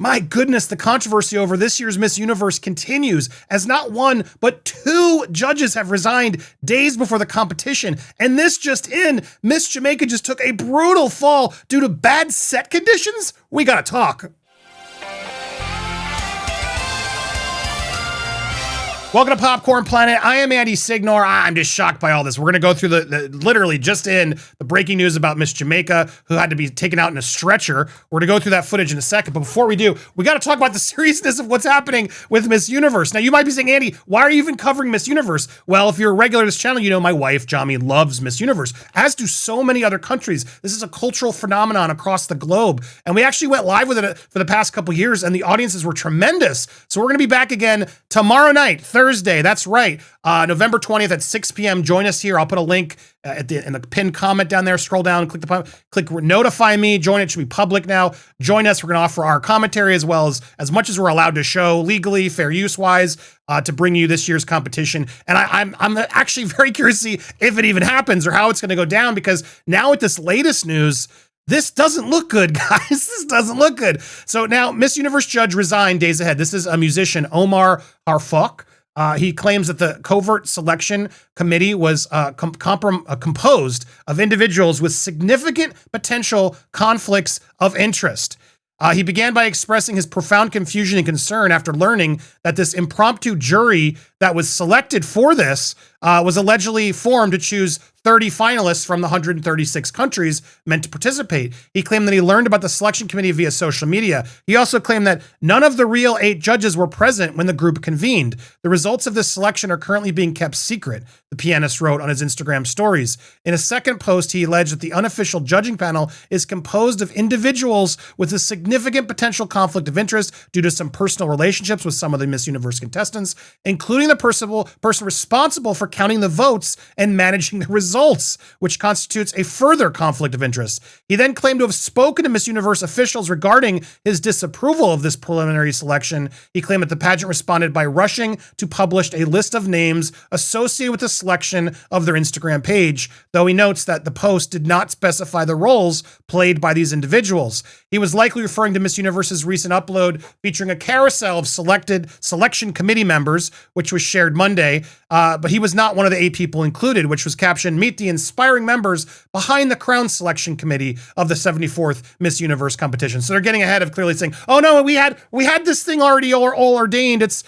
My goodness, the controversy over this year's Miss Universe continues as not one, but two judges have resigned days before the competition. And this just in, Miss Jamaica just took a brutal fall due to bad set conditions. We gotta talk. Welcome to Popcorn Planet. I am Andy Signore. I'm just shocked by all this. We're going to go through the literally just in the breaking news about Miss Jamaica, who had to be taken out in a stretcher. We're going to go through that footage in a second. But before we do, we got to talk about the seriousness of what's happening with Miss Universe. Now, you might be saying, Andy, why are you even covering Miss Universe? Well, if you're a regular to this channel, you know my wife, Jami, loves Miss Universe, as do so many other countries. This is a cultural phenomenon across the globe. And we actually went live with it for the past couple years, and the audiences were tremendous. So we're going to be back again tomorrow night, Thursday. That's right. November 20th at 6 p.m. Join us here. I'll put a link in the pinned comment down there. Scroll down, click notify me. Join. It should be public now. Join us. We're going to offer our commentary as well as much as we're allowed to show legally, fair use wise, to bring you this year's competition. And I'm actually very curious to see if it even happens or how it's going to go down, because now with this latest news, this doesn't look good, guys. This doesn't look good. So now Miss Universe judge resigned days ahead. This is a musician, Omar Harfok. He claims that the covert selection committee was composed of individuals with significant potential conflicts of interest. He began by expressing his profound confusion and concern after learning that this impromptu jury that was selected for this was allegedly formed to choose 30 finalists from the 136 countries meant to participate. He claimed that he learned about the selection committee via social media. He also claimed that none of the real 8 judges were present when the group convened. The results of this selection are currently being kept secret, the pianist wrote on his Instagram stories. In a second post, he alleged that the unofficial judging panel is composed of individuals with a significant potential conflict of interest due to some personal relationships with some of the Miss Universe contestants, including the person responsible for counting the votes and managing the results, which constitutes a further conflict of interest. He then claimed to have spoken to Miss Universe officials regarding his disapproval of this preliminary selection. He claimed that the pageant responded by rushing to publish a list of names associated with the selection of their Instagram page, though he notes that the post did not specify the roles played by these individuals. He was likely referring to Miss Universe's recent upload featuring a carousel of selected selection committee members, which was shared Monday, but he was not one of the 8 people included, which was captioned, "Meet the inspiring members behind the crown selection committee of the 74th Miss Universe competition." So they're getting ahead of clearly saying, "Oh no, we had this thing already all ordained. It's,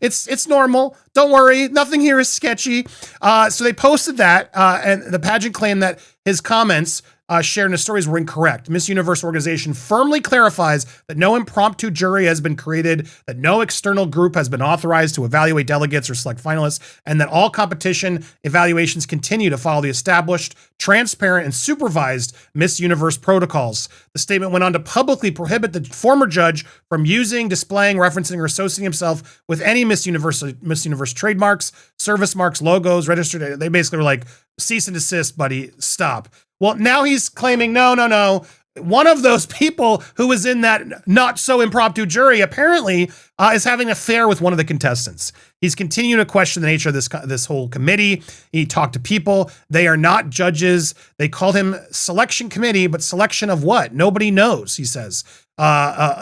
it's normal. Don't worry, nothing here is sketchy." So they posted that, and the pageant claimed that his comments shared in the stories were incorrect. Miss Universe organization firmly clarifies that no impromptu jury has been created, that no external group has been authorized to evaluate delegates or select finalists, and that all competition evaluations continue to follow the established, transparent, and supervised Miss Universe protocols. The statement went on to publicly prohibit the former judge from using, displaying, referencing, or associating himself with any Miss Universe trademarks, service marks, logos, registered. They basically were like, cease and desist, buddy, stop. Well, now he's claiming, no. One of those people who was in that not so impromptu jury apparently is having an affair with one of the contestants. He's continuing to question the nature of this whole committee. He talked to people. They are not judges. They called him selection committee, but selection of what? Nobody knows, he says.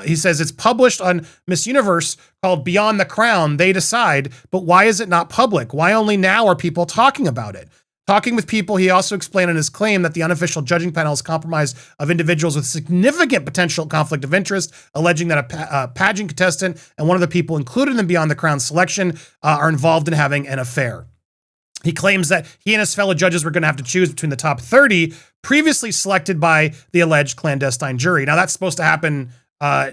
He says it's published on Miss Universe called Beyond the Crown. They decide, but why is it not public? Why only now are people talking about it? Talking with people, he also explained in his claim that the unofficial judging panel is comprised of individuals with significant potential conflict of interest, alleging that a pageant contestant and one of the people included in Beyond the Crown selection are involved in having an affair. He claims that he and his fellow judges were going to have to choose between the top 30 previously selected by the alleged clandestine jury. Now, that's supposed to happen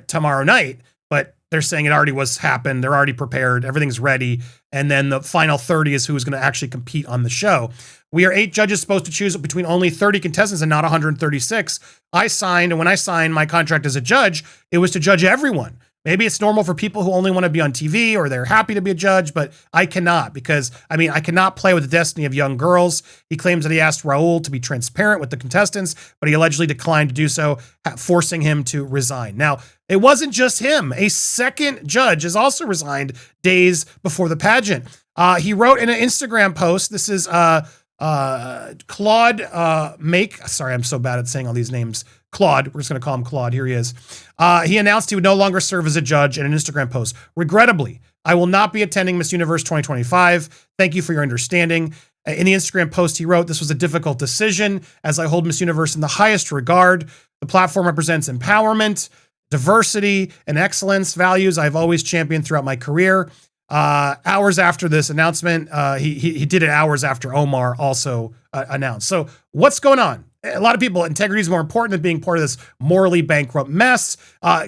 tomorrow night, but they're saying it already happened. They're already prepared. Everything's ready. And then the final 30 is who is going to actually compete on the show. We are 8 judges supposed to choose between only 30 contestants and not 136. I signed, and when I signed my contract as a judge, it was to judge everyone. Maybe it's normal for people who only want to be on TV or they're happy to be a judge, but I cannot because, I cannot play with the destiny of young girls. He claims that he asked Raul to be transparent with the contestants, but he allegedly declined to do so, forcing him to resign. Now, it wasn't just him. A second judge has also resigned days before the pageant. He wrote in an Instagram post, this is Claude Make, sorry, I'm so bad at saying all these names. Claude, we're just going to call him Claude. Here he is. He announced he would no longer serve as a judge in an Instagram post. Regrettably, I will not be attending Miss Universe 2025. Thank you for your understanding. In the Instagram post, he wrote, this was a difficult decision as I hold Miss Universe in the highest regard. The platform represents empowerment, diversity, and excellence values I've always championed throughout my career. Hours after this announcement, he did it hours after Omar also announced. So what's going on? A lot of people, integrity is more important than being part of this morally bankrupt mess.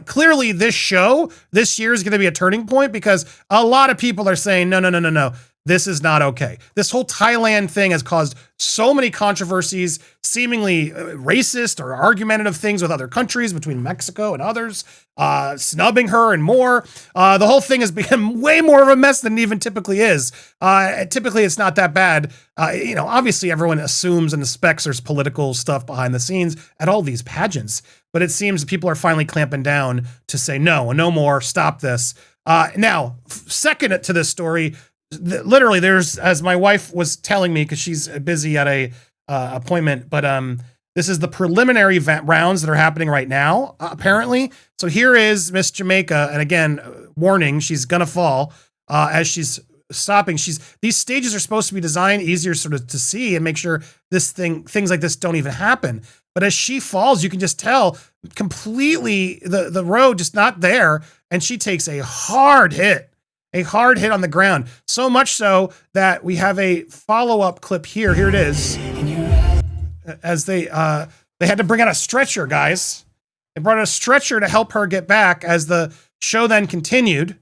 Clearly, this show this year is going to be a turning point because a lot of people are saying, no. This is not okay. This whole Thailand thing has caused so many controversies, seemingly racist or argumentative things with other countries, between Mexico and others, snubbing her and more. The whole thing has become way more of a mess than it even typically is. Typically, it's not that bad. Obviously, everyone assumes and suspects there's political stuff behind the scenes at all these pageants, but it seems people are finally clamping down to say, no more, stop this. Now, second to this story, literally there's, as my wife was telling me, because she's busy at a appointment, but this is the preliminary rounds that are happening right now, apparently. So here is Miss Jamaica, and again, warning, she's gonna fall as she's stopping. These stages are supposed to be designed easier sort of to see and make sure things like this don't even happen. But as she falls, you can just tell completely the road just not there, and she takes a hard hit on the ground. So much so that we have a follow-up clip here. Here it is. As they had to bring out a stretcher, guys. They brought out a stretcher to help her get back as the show then continued.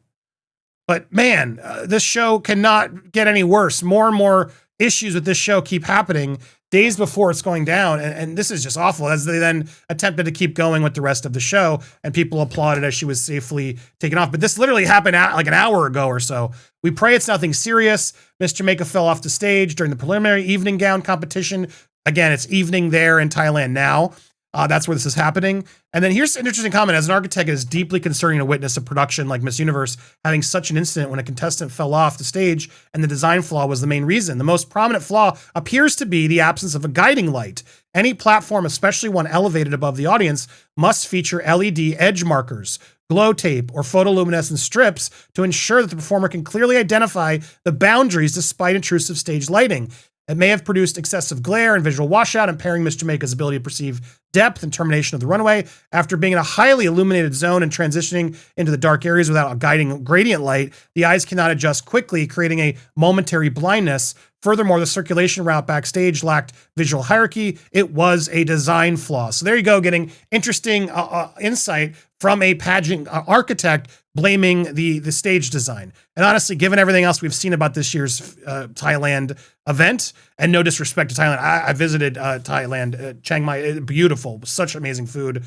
But man, this show cannot get any worse. More and more issues with this show keep happening days before it's going down. And this is just awful, as they then attempted to keep going with the rest of the show, and people applauded as she was safely taken off. But this literally happened like an hour ago or so. We pray it's nothing serious. Miss Jamaica fell off the stage during the preliminary evening gown competition. Again, it's evening there in Thailand now. That's where this is happening. And then here's an interesting comment. As an architect, it is deeply concerning to witness a production like Miss Universe having such an incident when a contestant fell off the stage and the design flaw was the main reason. The most prominent flaw appears to be the absence of a guiding light. Any platform, especially one elevated above the audience, must feature LED edge markers, glow tape, or photoluminescent strips to ensure that the performer can clearly identify the boundaries despite intrusive stage lighting. It may have produced excessive glare and visual washout, impairing Miss Jamaica's ability to perceive depth and termination of the runway. After being in a highly illuminated zone and transitioning into the dark areas without a guiding gradient light, the eyes cannot adjust quickly, creating a momentary blindness. Furthermore, the circulation route backstage lacked visual hierarchy. It was a design flaw. So there you go, getting interesting insight from a pageant architect blaming the stage design. And honestly, given everything else we've seen about this year's Thailand event, and no disrespect to Thailand, I visited Thailand, Chiang Mai, beautiful, such amazing food,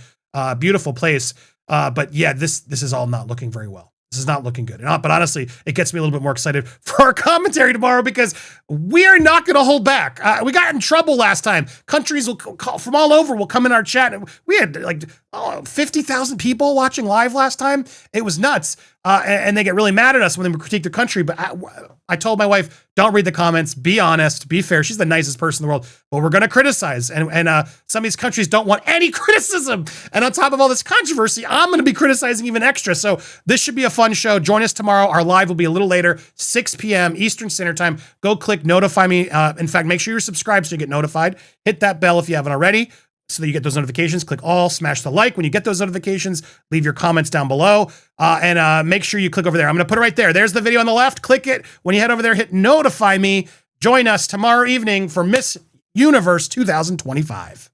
beautiful place. But yeah, this is all not looking very well. This is not looking good. But honestly, it gets me a little bit more excited for our commentary tomorrow, because we are not going to hold back. We got in trouble last time. Countries from all over will come in our chat. We had like 50,000 people watching live last time. It was nuts. And they get really mad at us when they critique their country. But I told my wife, don't read the comments. Be honest. Be fair. She's the nicest person in the world. But we're going to criticize. And some of these countries don't want any criticism. And on top of all this controversy, I'm going to be criticizing even extra. So this should be a fun show. Join us tomorrow. Our live will be a little later, 6 p.m. Eastern Standard Time. Go click notify me. In fact, make sure you're subscribed so you get notified. Hit that bell if you haven't already, so that you get those notifications. Click all, smash the like when you get those notifications, leave your comments down below, and make sure you click over there. I'm going to put it right there. There's the video on the left. Click it. When you head over there, hit notify me. Join us tomorrow evening for Miss Universe 2025.